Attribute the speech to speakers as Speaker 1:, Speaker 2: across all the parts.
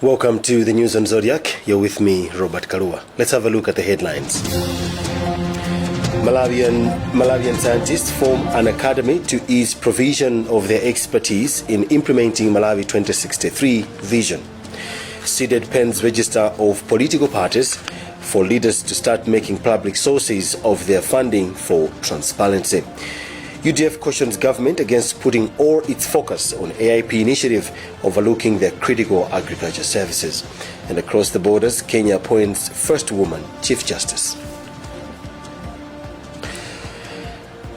Speaker 1: Welcome to the news on Zodiac. You're with me, Robert Karua. Let's have a look at the headlines. Malawian scientists form an academy to ease provision of their expertise in implementing Malawi 2063 vision. Seeded pens register of political parties for leaders to start making public sources of their funding for transparency. UDF cautions government against putting all its focus on AIP initiative overlooking their critical agriculture services. And across the borders, Kenya appoints first woman Chief Justice.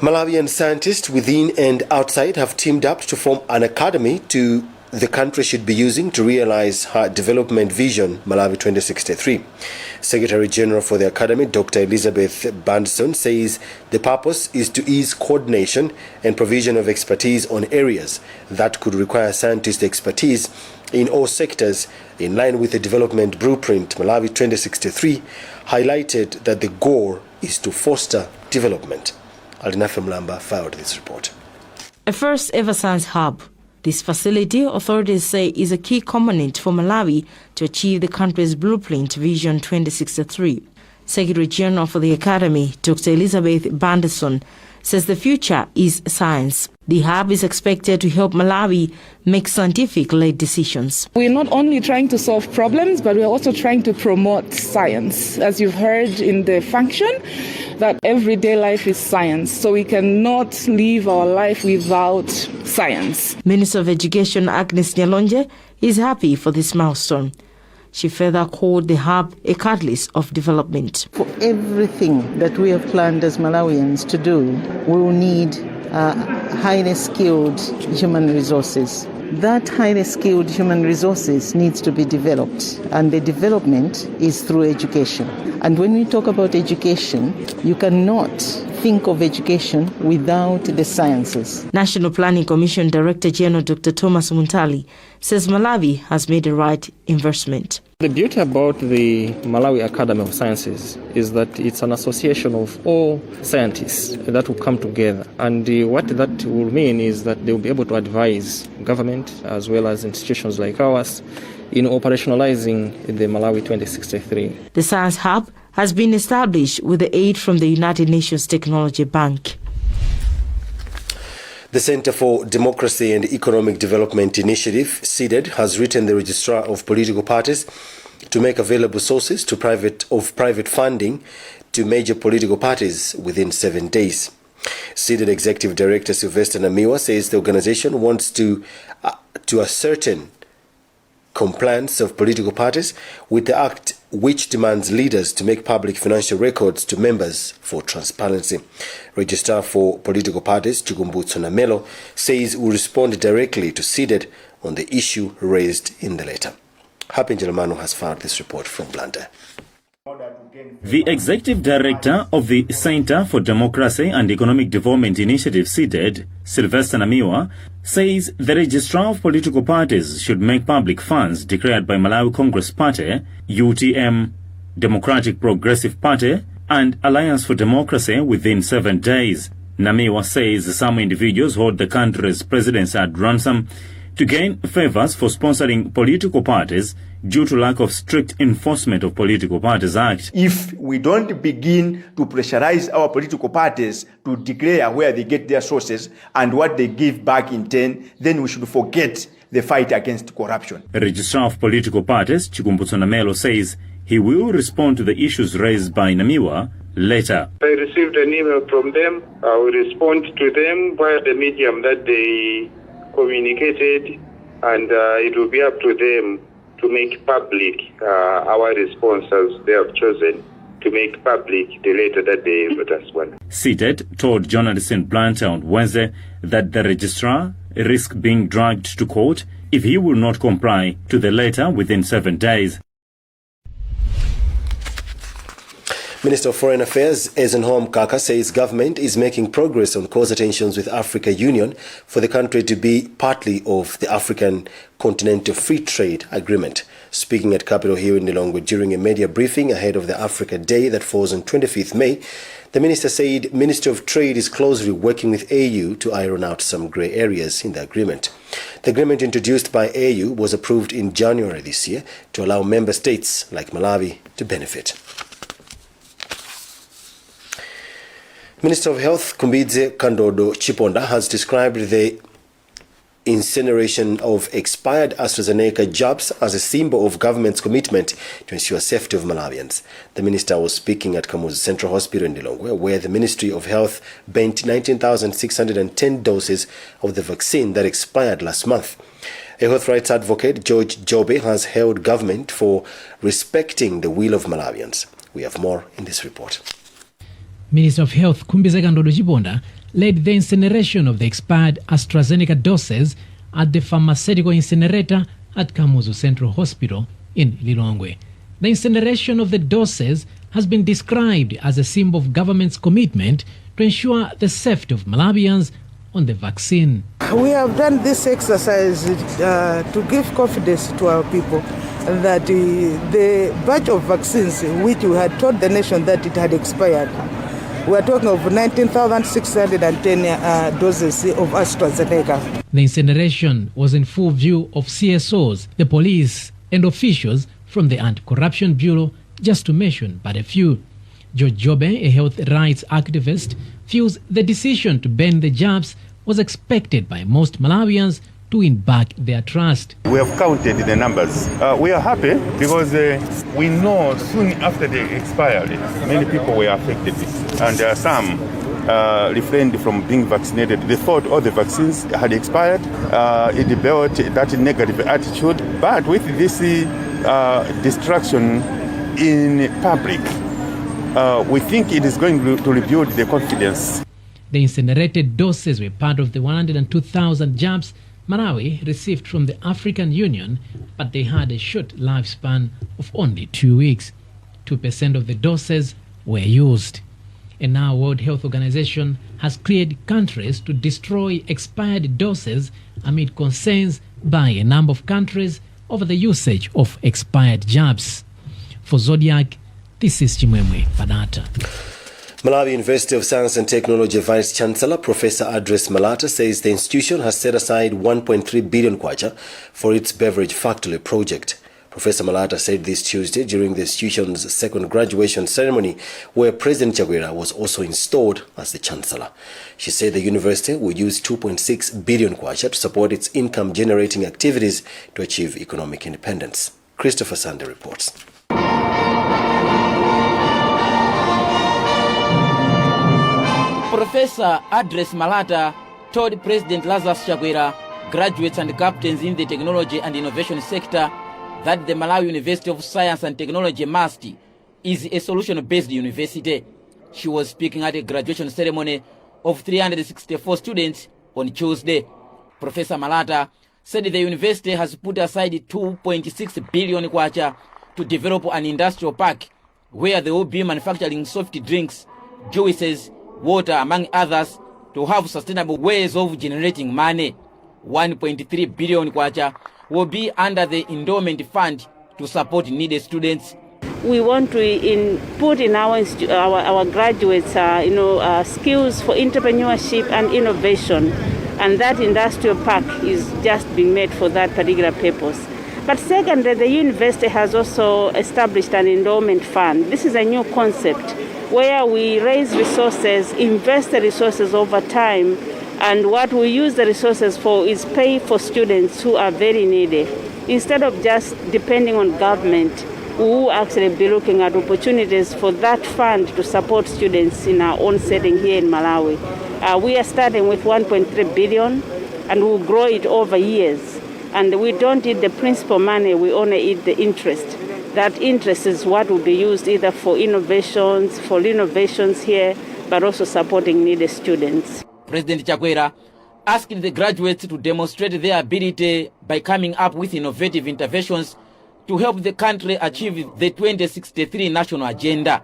Speaker 1: Malawian scientists within and outside have teamed up to form an academy the country should be using to realize her development vision, Malawi 2063. Secretary General for the Academy, Dr. Elizabeth Bandson, says the purpose is to ease coordination and provision of expertise on areas that could require scientist expertise in all sectors, in line with the development blueprint Malawi 2063, highlighted that the goal is to foster development. Alinafe Mlamba filed this report.
Speaker 2: A first ever science hub. This facility, authorities say, is a key component for Malawi to achieve the country's blueprint Vision 2063. Secretary General for the Academy, Dr. Elizabeth Bandson, says the future is science. The hub is expected to help Malawi make scientific-led decisions.
Speaker 3: We're not only trying to solve problems, but we're also trying to promote science. As you've heard in the function, that everyday life is science, so we cannot live our life without science.
Speaker 2: Minister of Education Agnes Nyalonje is happy for this milestone. She further called the hub a catalyst of development.
Speaker 4: For everything that we have planned as Malawians to do, we will need highly skilled human resources. That highly skilled human resources needs to be developed, and the development is through education. And when we talk about education, you cannot think of education without the sciences.
Speaker 2: National Planning Commission Director General Dr. Thomas Muntali says Malawi has made the right investment.
Speaker 5: The beauty about the Malawi Academy of Sciences is that it's an association of all scientists that will come together. And what that will mean is that they will be able to advise government as well as institutions like ours in operationalizing the Malawi 2063.
Speaker 2: The Science Hub has been established with the aid from the United Nations Technology Bank.
Speaker 1: The Center for Democracy and Economic Development Initiative, CEDED, has written the registrar of political parties to make available sources to private funding to major political parties within 7 days. CEDED Executive Director Sylvester Namiwa says the organization wants to ascertain compliance of political parties with the act, which demands leaders to make public financial records to members for transparency. Registrar for Political Parties, Chukumbutso Namelo, says will respond directly to CEDED on the issue raised in the letter. Happy Njelamano has filed this report from Blantyre.
Speaker 6: The Executive Director of the Center for Democracy and Economic Development Initiative, CEDED, Sylvester Namiwa, says the Registrar of Political Parties should make public funds declared by Malawi Congress Party, UTM, Democratic Progressive Party, and Alliance for Democracy within 7 days. Namiwa says some individuals hold the country's presidency at ransom to gain favors for sponsoring political parties due to lack of strict enforcement of Political Parties Act.
Speaker 7: If we don't begin to pressurize our political parties to declare where they get their sources and what they give back in turn, then we should forget the fight against corruption.
Speaker 6: The Registrar of Political Parties, Chukumbutso Namelo, says he will respond to the issues raised by Namiwa later.
Speaker 8: I received an email from them. I will respond to them via the medium that they communicated, and it will be up to them to make public our response as they have chosen to make public the letter that they wrote us one.
Speaker 6: CEDED told journalists in Blantyre on Wednesday that the registrar risks being dragged to court if he will not comply to the letter within 7 days.
Speaker 1: Minister of Foreign Affairs Ezenhom Kaka says government is making progress on closer tensions with Africa Union for the country to be partly of the African Continental Free Trade Agreement. Speaking at Capitol Hill in Lilongwe during a media briefing ahead of the Africa Day that falls on 25th May, the minister said Ministry of Trade is closely working with AU to iron out some grey areas in the agreement. The agreement introduced by AU was approved in January this year to allow member states like Malawi to benefit. Minister of Health Kumbidze Kandodo Chiponda has described the incineration of expired AstraZeneca jabs as a symbol of government's commitment to ensure safety of Malawians. The minister was speaking at Kamuzu Central Hospital in Lilongwe, where the Ministry of Health bent 19,610 doses of the vaccine that expired last month. A health rights advocate, George Jobe, has hailed government for respecting the will of Malawians. We have more in this report.
Speaker 9: Minister of Health Kumbidze Kandodo Chiponda led the incineration of the expired AstraZeneca doses at the pharmaceutical incinerator at Kamuzu Central Hospital in Lilongwe. The incineration of the doses has been described as a symbol of government's commitment to ensure the safety of Malawians on the vaccine.
Speaker 4: We have done this exercise to give confidence to our people that the batch of vaccines which we had told the nation that it had expired, we are talking of 19,610 doses of AstraZeneca.
Speaker 9: The incineration was in full view of CSOs, the police, and officials from the Anti-Corruption Bureau, just to mention but a few. George Jobe, a health rights activist, feels the decision to ban the jabs was expected by most Malawians to win back their trust.
Speaker 10: We have counted the numbers. We are happy because we know soon after they expired, many people were affected, and some refrained from being vaccinated. They thought all the vaccines had expired. It developed that negative attitude. But with this distraction in public, we think it is going to rebuild the confidence.
Speaker 9: The incinerated doses were part of the 102,000 jabs Malawi received from the African Union, but they had a short lifespan of only 2 weeks. 2% of the doses were used. And now World Health Organization has cleared countries to destroy expired doses amid concerns by a number of countries over the usage of expired jabs. For Zodiac, this is Chimwemwe Padata.
Speaker 1: Malawi University of Science and Technology Vice Chancellor Professor Adres Malata says the institution has set aside 1.3 billion kwacha for its beverage factory project. Professor Malata said this Tuesday during the institution's second graduation ceremony, where President Chakwera was also installed as the Chancellor. She said the university will use 2.6 billion kwacha to support its income-generating activities to achieve economic independence. Christopher Sande reports.
Speaker 11: Professor Adres Malata told President Lazarus Chakwera, graduates and captains in the technology and innovation sector, that the Malawi University of Science and Technology MUST is a solution-based university. She was speaking at a graduation ceremony of 364 students on Tuesday. Professor Malata said the university has put aside 2.6 billion kwacha to develop an industrial park where they will be manufacturing soft drinks, juices, water, among others, to have sustainable ways of generating money. 1.3 billion kwacha will be under the endowment fund to support needy students.
Speaker 12: We want to put in our graduates skills for entrepreneurship and innovation, and that industrial park is just being made for that particular purpose. But secondly, the university has also established an endowment fund. This is a new concept where we raise resources, invest the resources over time, and what we use the resources for is pay for students who are very needy. Instead of just depending on government, we will actually be looking at opportunities for that fund to support students in our own setting here in Malawi. We are starting with 1.3 billion, and we'll grow it over years. And we don't eat the principal money, we only eat the interest. That interest is what will be used either for innovations here, but also supporting needy students.
Speaker 11: President Chakwera asked the graduates to demonstrate their ability by coming up with innovative interventions to help the country achieve the 2063 national agenda.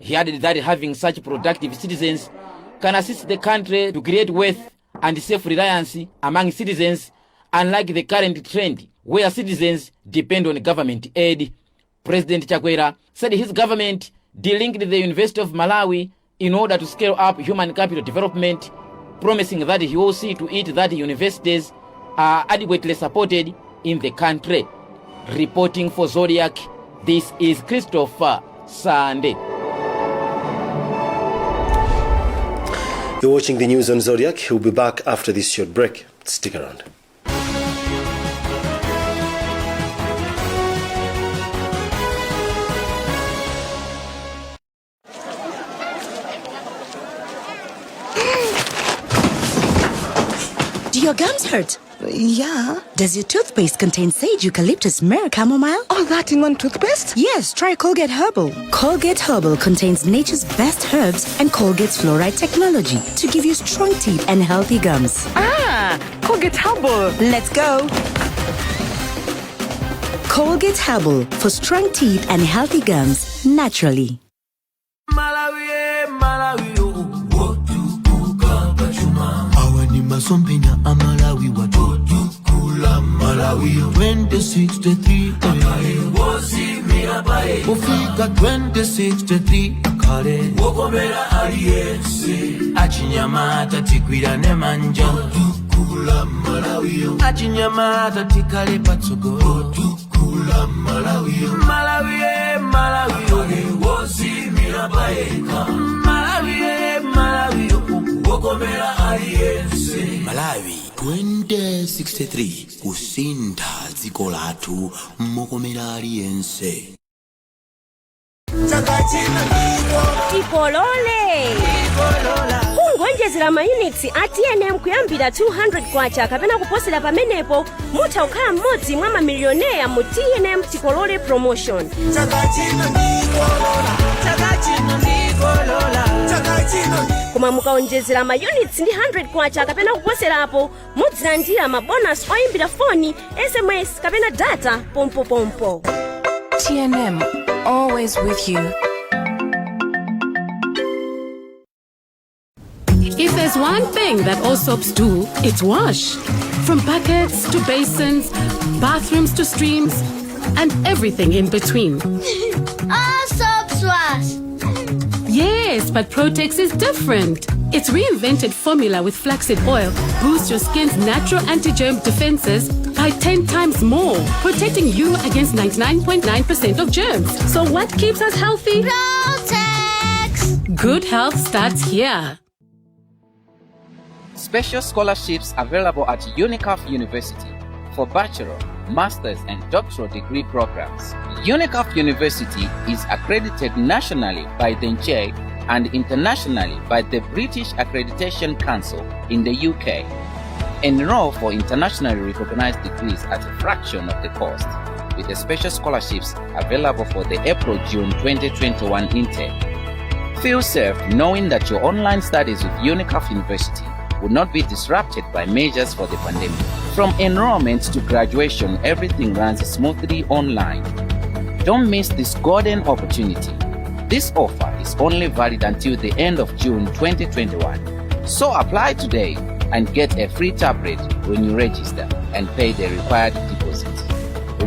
Speaker 11: He added that having such productive citizens can assist the country to create wealth and self-reliance among citizens, unlike the current trend where citizens depend on government aid. President Chakwera said his government delinked the University of Malawi in order to scale up human capital development, promising that he will see to it that universities are adequately supported in the country. Reporting for Zodiac, this is Christopher Sande.
Speaker 1: You're watching the news on Zodiac. We'll be back after this short break. Stick around.
Speaker 13: Do your gums hurt? Yeah. Does your toothpaste contain sage, eucalyptus, myrrh, chamomile? All that in one toothpaste? Yes, try Colgate Herbal. Colgate Herbal contains nature's best herbs and Colgate's fluoride technology to give you strong teeth and healthy gums. Ah, Colgate Herbal. Let's go. Colgate Herbal for strong teeth and healthy gums naturally.
Speaker 14: Malawi, Masompenya Amalawi watukula Malawi 2063 Ufika 2063 Kale Wokomera aliyense Achinyamata tikwira ne manja Tukula Malawi Achinyamata tikale patsogo Tukula Malawi Malawi Wozimira baeka Malawi Wokomera aliyense Malawi 2063 kusinda dziko lathu mokomera aliyense.
Speaker 15: Tipolole kungonjezera ma units ATNM kuyambira 200 kwacha kapena kuposera pamenepo mutha kukhala mmodzi mwa mamilioneya mu TNM Tipolole promotion. Koma mukaonjezera ma units ndi 100 kwacha kapena kuposerapo mudzilandira ma bonus oyimbira phone, SMS kapena data pompo.
Speaker 16: TNM, always with you.
Speaker 17: If there's one thing that all soaps do, it's wash. From buckets to basins, bathrooms to streams, and everything in between.
Speaker 18: All soaps wash.
Speaker 17: Yes, but Protex is different. Its reinvented formula with flaxseed oil boosts your skin's natural anti-germ defenses by 10 times more, protecting you against 99.9% of germs. So what keeps us healthy?
Speaker 18: Protex!
Speaker 17: Good health starts here.
Speaker 11: Special scholarships available at UNICAF University for bachelor, master's and doctoral degree programs. UNICAF University is accredited nationally by the NCHE and internationally by the British Accreditation Council in the UK. Enroll for internationally recognized degrees at a fraction of the cost, with the special scholarships available for the April-June 2021 intake. Feel safe knowing that your online studies with UNICAF University will not be disrupted by measures for the pandemic. From enrollment to graduation, everything runs smoothly online. Don't miss this golden opportunity. This offer is only valid until the end of June 2021. So apply today and get a free tablet when you register and pay the required deposit.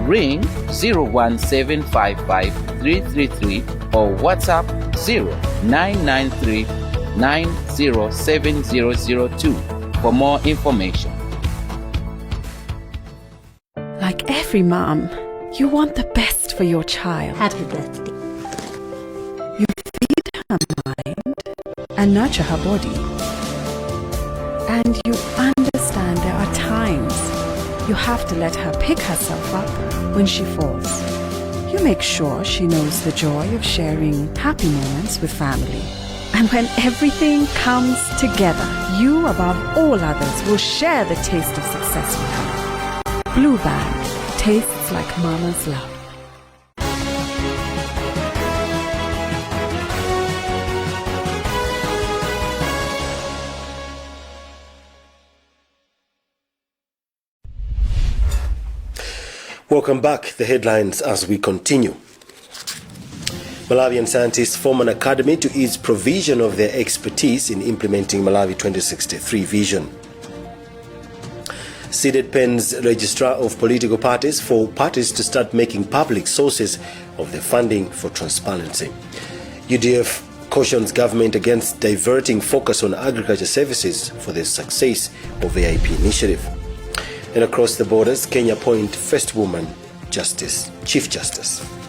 Speaker 11: Ring 01755 or WhatsApp 0993 907002 for more information.
Speaker 16: Like every mom, you want the best for your child.
Speaker 13: Happy birthday.
Speaker 16: You feed her mind and nurture her body. And you understand there are times you have to let her pick herself up when she falls. You make sure she knows the joy of sharing happy moments with family. And when everything comes together, you above all others will share the taste of success with her. Blue Band tastes like mama's love.
Speaker 1: Welcome back. The headlines as we continue. Malawian scientists form an academy to ease provision of their expertise in implementing Malawi 2063 vision. SEEDED pens registrar of political parties for parties to start making public sources of their funding for transparency. UDF cautions government against diverting focus on agriculture services for the success of AIP initiative. And across the borders, Kenya appoint first woman Chief Justice.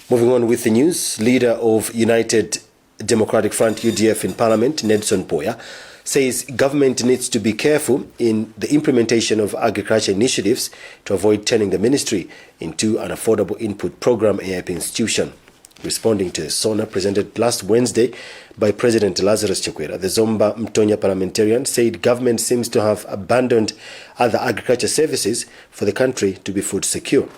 Speaker 1: Moving on with the news, leader of United Democratic Front UDF in Parliament, Nedson Poya, says government needs to be careful in the implementation of agriculture initiatives to avoid turning the ministry into an affordable input program AIP institution. Responding to a SONA presented last Wednesday by President Lazarus Chakwera, the Zomba Mtonya parliamentarian said government seems to have abandoned other agriculture services for the country to be food secure.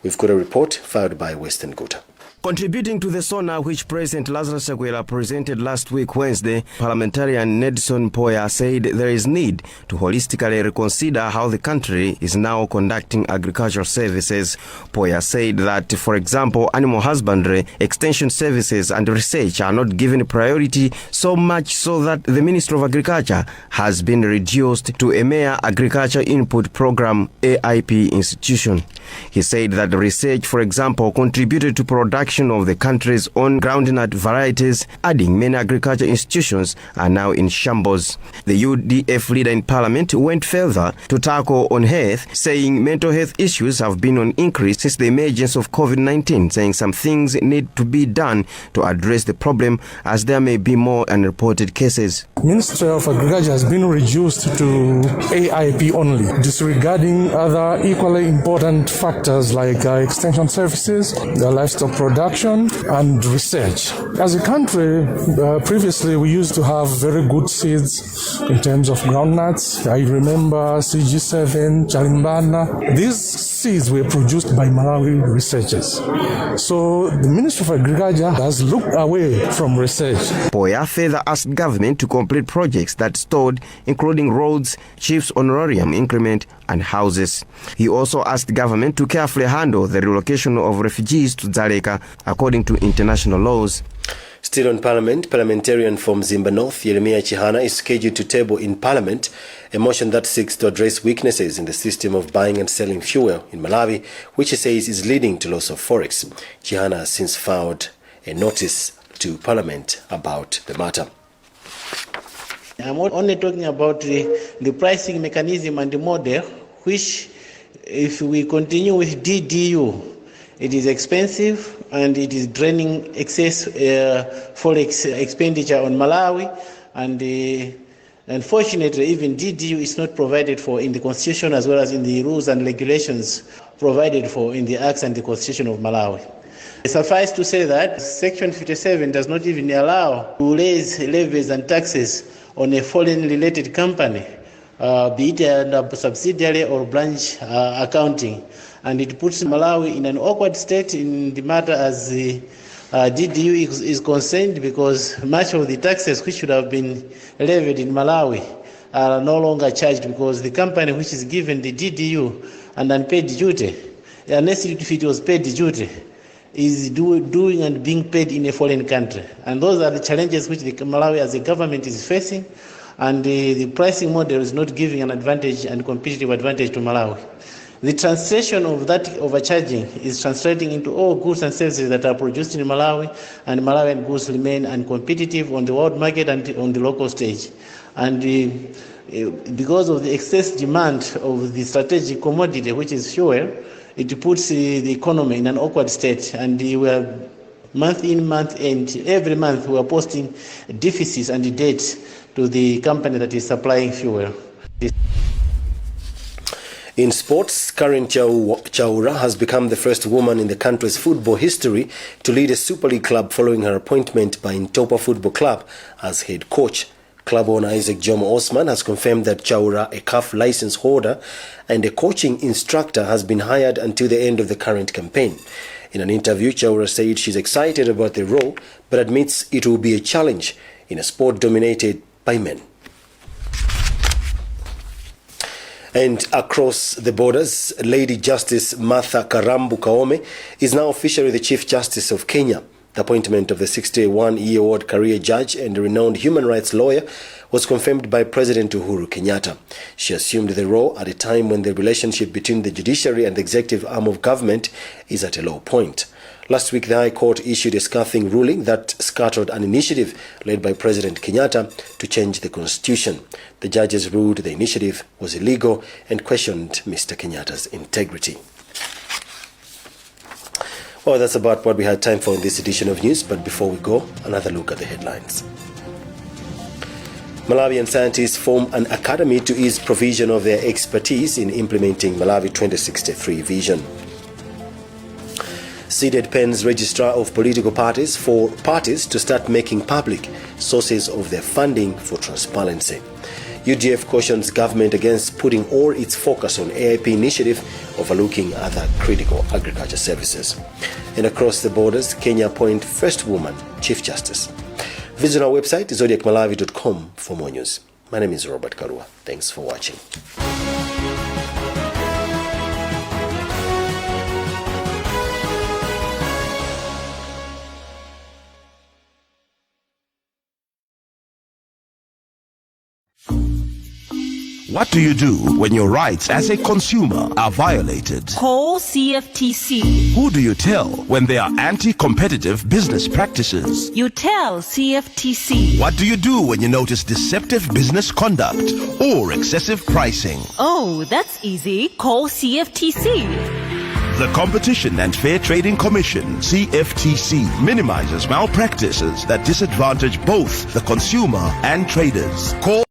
Speaker 1: We've got a report filed by Western Ghouta.
Speaker 19: Contributing to the SONA which President Lazarus Chakwera presented last week Wednesday, parliamentarian Nedson Poya said there is need to holistically reconsider how the country is now conducting agricultural services. Poya said that, for example, animal husbandry, extension services and research are not given priority, so much so that the Ministry of Agriculture has been reduced to a mere agriculture input program AIP institution. He said that research, for example, contributed to production of the country's own groundnut varieties, adding many agriculture institutions are now in shambles. The UDF leader in Parliament went further to tackle on health, saying mental health issues have been on increase since the emergence of COVID-19, saying some things need to be done to address the problem as there may be more unreported cases.
Speaker 20: Ministry of Agriculture has been reduced to AIP only, disregarding other equally important factors like extension services, the livestock production, and research. As a country, previously we used to have very good seeds in terms of groundnuts. I remember CG7, Chalimbana. These seeds were produced by Malawi researchers. So the Ministry of Agriculture has looked away from research.
Speaker 19: Poya further asked government to complete projects that stalled, including roads, chief's honorarium increment, and houses. He also asked government to carefully handle the relocation of refugees to Dzaleka according to international laws.
Speaker 1: Still on Parliament, parliamentarian from Zimba North, Yeremia Chihana, is scheduled to table in Parliament a motion that seeks to address weaknesses in the system of buying and selling fuel in Malawi, which he says is leading to loss of forex. Chihana has since filed a notice to Parliament about the matter.
Speaker 21: I'm only talking about the pricing mechanism and the model, which if we continue with DDU, it is expensive and it is draining excess forex expenditure on Malawi, and unfortunately even DDU is not provided for in the constitution as well as in the rules and regulations provided for in the acts and the constitution of Malawi. Suffice to say that Section 57 does not even allow to raise levies and taxes on a foreign related company, be it a subsidiary or branch accounting. And it puts Malawi in an awkward state in the matter as the DDU is concerned, because much of the taxes which should have been levied in Malawi are no longer charged because the company which is given the DDU and unpaid duty, unless if it was paid duty, is doing and being paid in a foreign country. And those are the challenges which the Malawi as a government is facing, and the pricing model is not giving an advantage and competitive advantage to Malawi. The translation of that overcharging is translating into all goods and services that are produced in Malawi, and Malawian goods remain uncompetitive on the world market and on the local stage. And because of the excess demand of the strategic commodity, which is fuel, it puts the economy in an awkward state, and we are month in, month end, every month we are posting deficits and debts to the company that is supplying fuel.
Speaker 1: In sports, Karen Chaura has become the first woman in the country's football history to lead a Super League club following her appointment by Ntopa Football Club as head coach. Club owner Isaac Jomo Osman has confirmed that Chaura, a CAF license holder and a coaching instructor, has been hired until the end of the current campaign. In an interview, Chaura said she's excited about the role, but admits it will be a challenge in a sport dominated by men. And across the borders, Lady Justice Martha Karambu Kaome is now officially the Chief Justice of Kenya. The appointment of the 61-year-old career judge and renowned human rights lawyer was confirmed by President Uhuru Kenyatta. She assumed the role at a time when the relationship between the judiciary and the executive arm of government is at a low point. Last week, the High Court issued a scathing ruling that scattered an initiative led by President Kenyatta to change the constitution. The judges ruled the initiative was illegal and questioned Mr. Kenyatta's integrity. Well, that's about what we had time for in this edition of news, but before we go, another look at the headlines. Malawian scientists form an academy to ease provision of their expertise in implementing Malawi 2063 vision. Seeded pens registrar of political parties for parties to start making public sources of their funding for transparency. UDF cautions government against putting all its focus on AIP initiative overlooking other critical agriculture services. And across the borders, Kenya appoint first woman Chief Justice. Visit our website, zodiacmalawi.com, for more news. My name is Robert Karua. Thanks for watching.
Speaker 3: What do you do when your rights as a consumer are violated?
Speaker 22: Call CFTC.
Speaker 3: Who do you tell when there are anti-competitive business practices?
Speaker 22: You tell CFTC.
Speaker 3: What do you do when you notice deceptive business conduct or excessive pricing?
Speaker 22: Oh, that's easy. Call CFTC.
Speaker 3: The Competition and Fair Trading Commission, CFTC, minimizes malpractices that disadvantage both the consumer and traders. Call